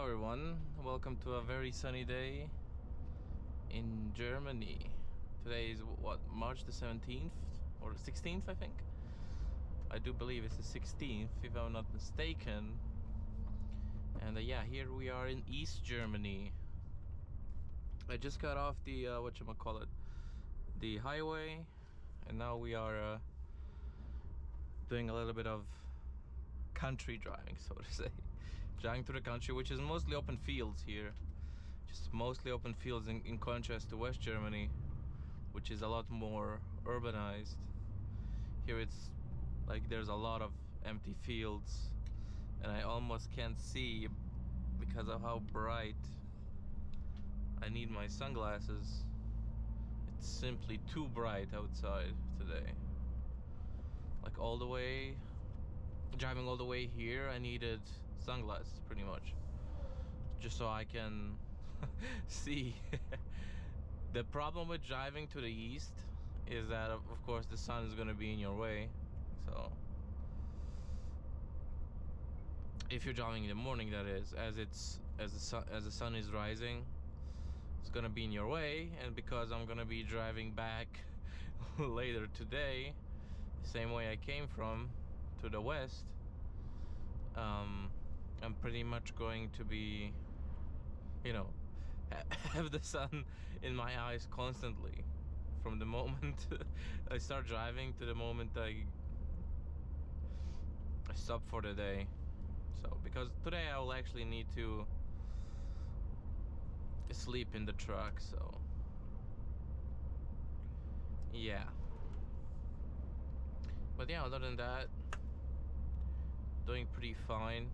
everyone, welcome to a very sunny day in Germany. Today is what, March the 17th or 16th, I think. I do believe it's the 16th, if I'm not mistaken. And yeah, here we are in East Germany. I just got off the whatchamacallit, the highway, and now we are doing a little bit of country driving, so to say. Driving through the country, which is mostly open fields here. Just mostly open fields in contrast to West Germany, which is a lot more urbanized. Here it's like there's a lot of empty fields, and I almost can't see because of how bright. I need my sunglasses. It's simply too bright outside today. Like all the way, driving all the way here, I needed sunglasses pretty much, just so I can see. The problem with driving to the east is that of course the sun is going to be in your way. So if you're driving in the morning, that is, as the sun is rising, it's gonna be in your way. And because I'm gonna be driving back later today, the same way I came from, to the west, I'm pretty much going to be, you know, have the sun in my eyes constantly from the moment I start driving to the moment I stop for the day. So because today I will actually need to sleep in the truck, so yeah. But yeah, other than that, doing pretty fine.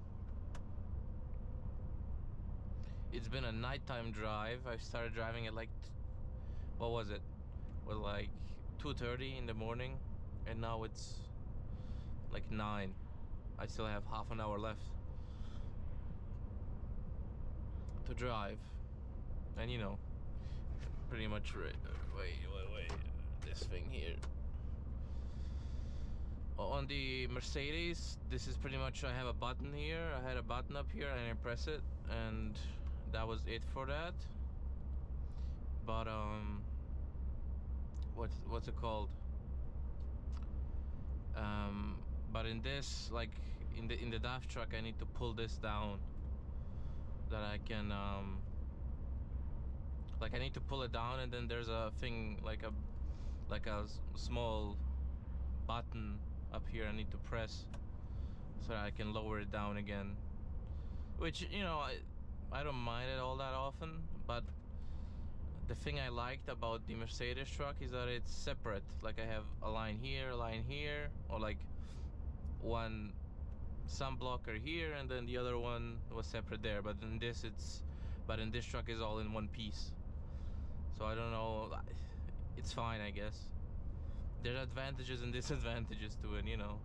It's been a nighttime drive. I started driving at like, what was it? Was like 2:30 in the morning, and now it's like 9. I still have half an hour left to drive, and you know, pretty much wait, this thing here. On the Mercedes, this is pretty much, I have a button here. I had a button up here and I press it, and that was it for that. But what's it called? But in this, like in the DAF truck, I need to pull this down, that I can like I need to pull it down, and then there's a thing like a small button up here I need to press so that I can lower it down again, which, you know, I don't mind it all that often. But the thing I liked about the Mercedes truck is that it's separate. Like I have a line here, or like one sun blocker here, and then the other one was separate there. But in this truck is all in one piece. So I don't know, it's fine, I guess. There's advantages and disadvantages to it, you know.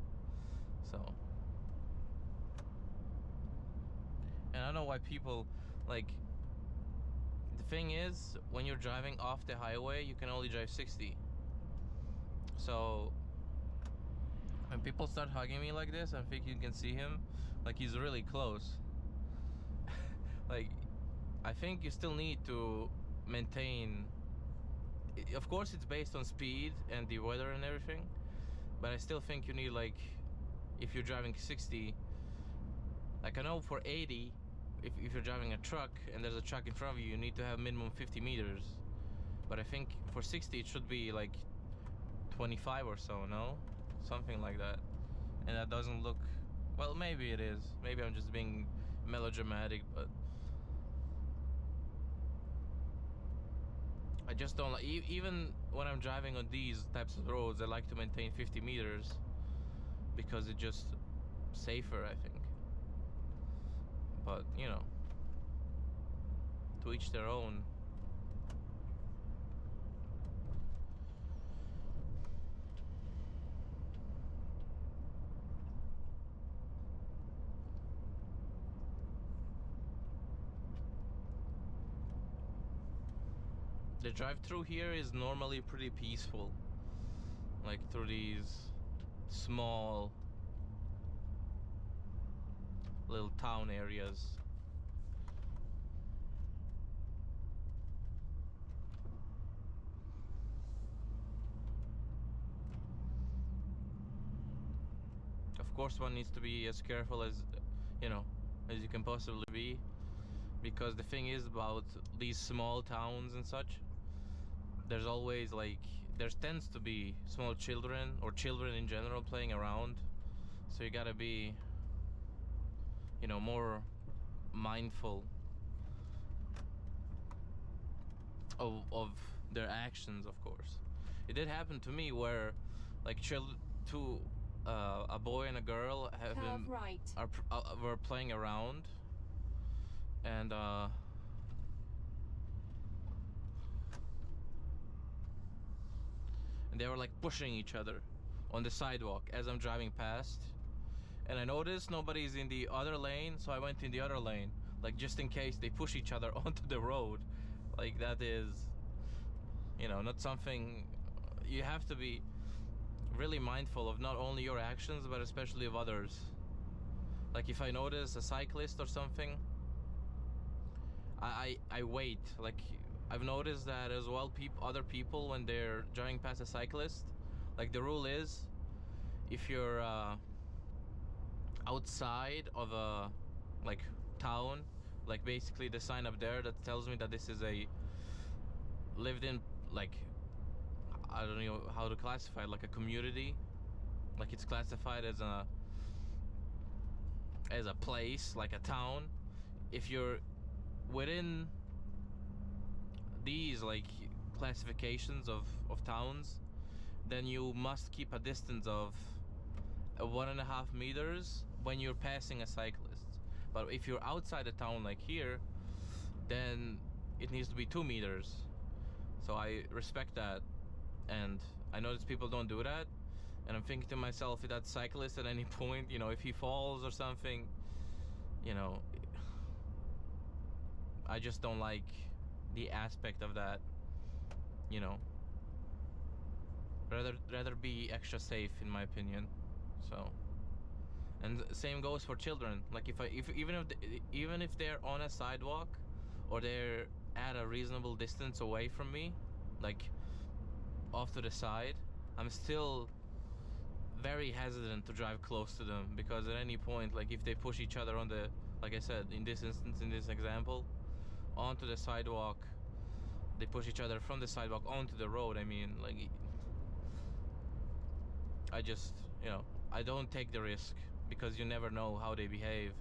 So, and I don't know why people, like, the thing is, when you're driving off the highway, you can only drive 60. So when people start hugging me like this, I think you can see him, like he's really close. Like, I think you still need to maintain, of course it's based on speed and the weather and everything, but I still think you need, like, if you're driving 60, like I know for 80, if you're driving a truck and there's a truck in front of you, you need to have minimum 50 meters. But I think for 60 it should be like 25 or so, no? Something like that. And that doesn't look, well, maybe it is, maybe I'm just being melodramatic, but I just don't like, even when I'm driving on these types of roads, I like to maintain 50 meters because it's just safer, I think. But, you know, to each their own. The drive-through here is normally pretty peaceful, like through these small little town areas. course one needs to be as careful as, you know, as you can possibly be, because the thing is about these small towns and such, there's always like, there tends to be small children or children in general playing around, so you gotta be, you know, more mindful of their actions. Of course, it did happen to me where like two a boy and a girl have Curve been right. were playing around, and they were like pushing each other on the sidewalk as I'm driving past, and I noticed nobody's in the other lane, so I went in the other lane, like just in case they push each other onto the road. Like that is, you know, not something. You have to be really mindful of not only your actions but especially of others. Like if I notice a cyclist or something, I wait. Like I've noticed that as well. Other people, when they're driving past a cyclist, like the rule is, if you're outside of a like town, like basically the sign up there that tells me that this is a lived in, like, I don't know how to classify it, like a community, like it's classified as a place, like a town. If you're within these like classifications of towns, then you must keep a distance of 1.5 meters when you're passing a cyclist. But if you're outside the town like here, then it needs to be 2 meters. So I respect that, and I notice people don't do that, and I'm thinking to myself, if that cyclist at any point, you know, if he falls or something, you know, I just don't like the aspect of that, you know. Rather be extra safe, in my opinion. So, and same goes for children. Like even if they're on a sidewalk or they're at a reasonable distance away from me, like off to the side, I'm still very hesitant to drive close to them, because at any point, like if they push each other on the, like I said, in this instance, in this example, onto the sidewalk, they push each other from the sidewalk onto the road. I mean, like, I just, you know, I don't take the risk, because you never know how they behave.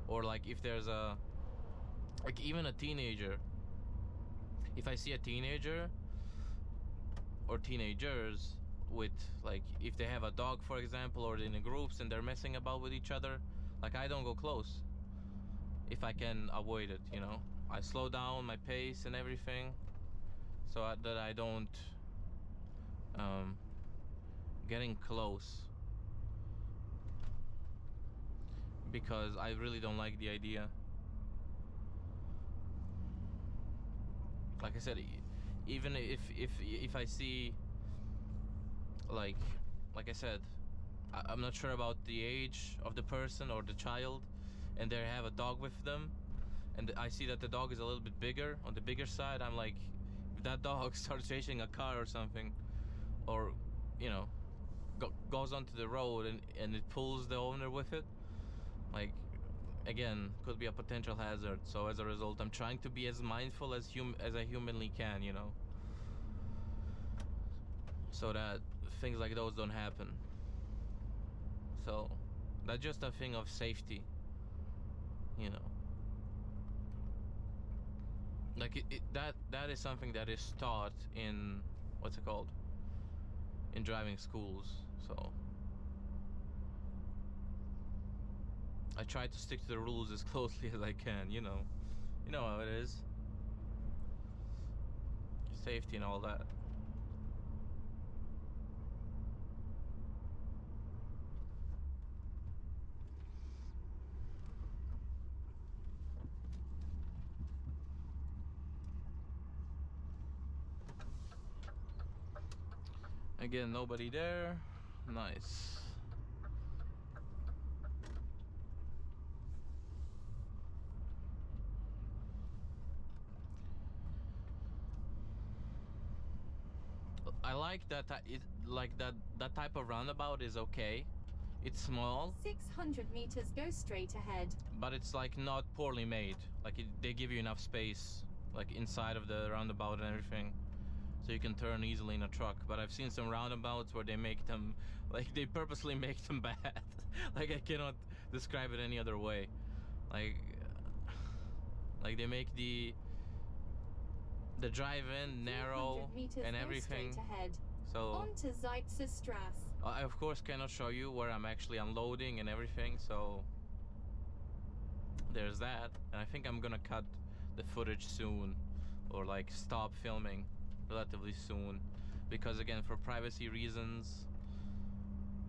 Or like if there's a, like even a teenager, if I see a teenager or teenagers with, like, if they have a dog, for example, or in groups and they're messing about with each other, like I don't go close if I can avoid it, you know. I slow down my pace and everything, so that I don't getting close, because I really don't like the idea. Like I said, even if I see, like I said, I'm not sure about the age of the person or the child, and they have a dog with them, and I see that the dog is a little bit bigger, on the bigger side, I'm like, if that dog starts chasing a car or something, or, you know, goes onto the road and it pulls the owner with it, like, again, could be a potential hazard. So as a result, I'm trying to be as mindful as I humanly can, you know, so that things like those don't happen. So that's just a thing of safety, you know. Like that is something that is taught in, what's it called, in driving schools. So I try to stick to the rules as closely as I can, you know. You know how it is. Safety and all that. Again, nobody there. Nice. I like that it, like that type of roundabout is okay, It's small, 600 meters, go straight ahead. but it's like not poorly made. Like they give you enough space, like inside of the roundabout and everything, so you can turn easily in a truck. But I've seen some roundabouts where they make them, like they purposely make them bad. Like I cannot describe it any other way. Like they make the drive-in narrow 300 meters, and go everything. straight ahead. So On to Zeitzer I of course cannot show you where I'm actually unloading and everything, so there's that. And I think I'm gonna cut the footage soon, or like stop filming relatively soon, because again, for privacy reasons,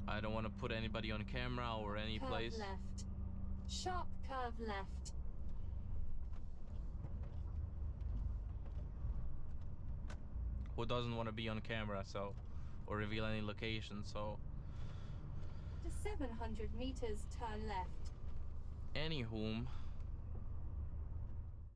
I don't want to put anybody on camera or any Curve place. left. Sharp curve left. Who doesn't want to be on camera, so, or reveal any location, so. To 700 meters, turn left. Anywhom,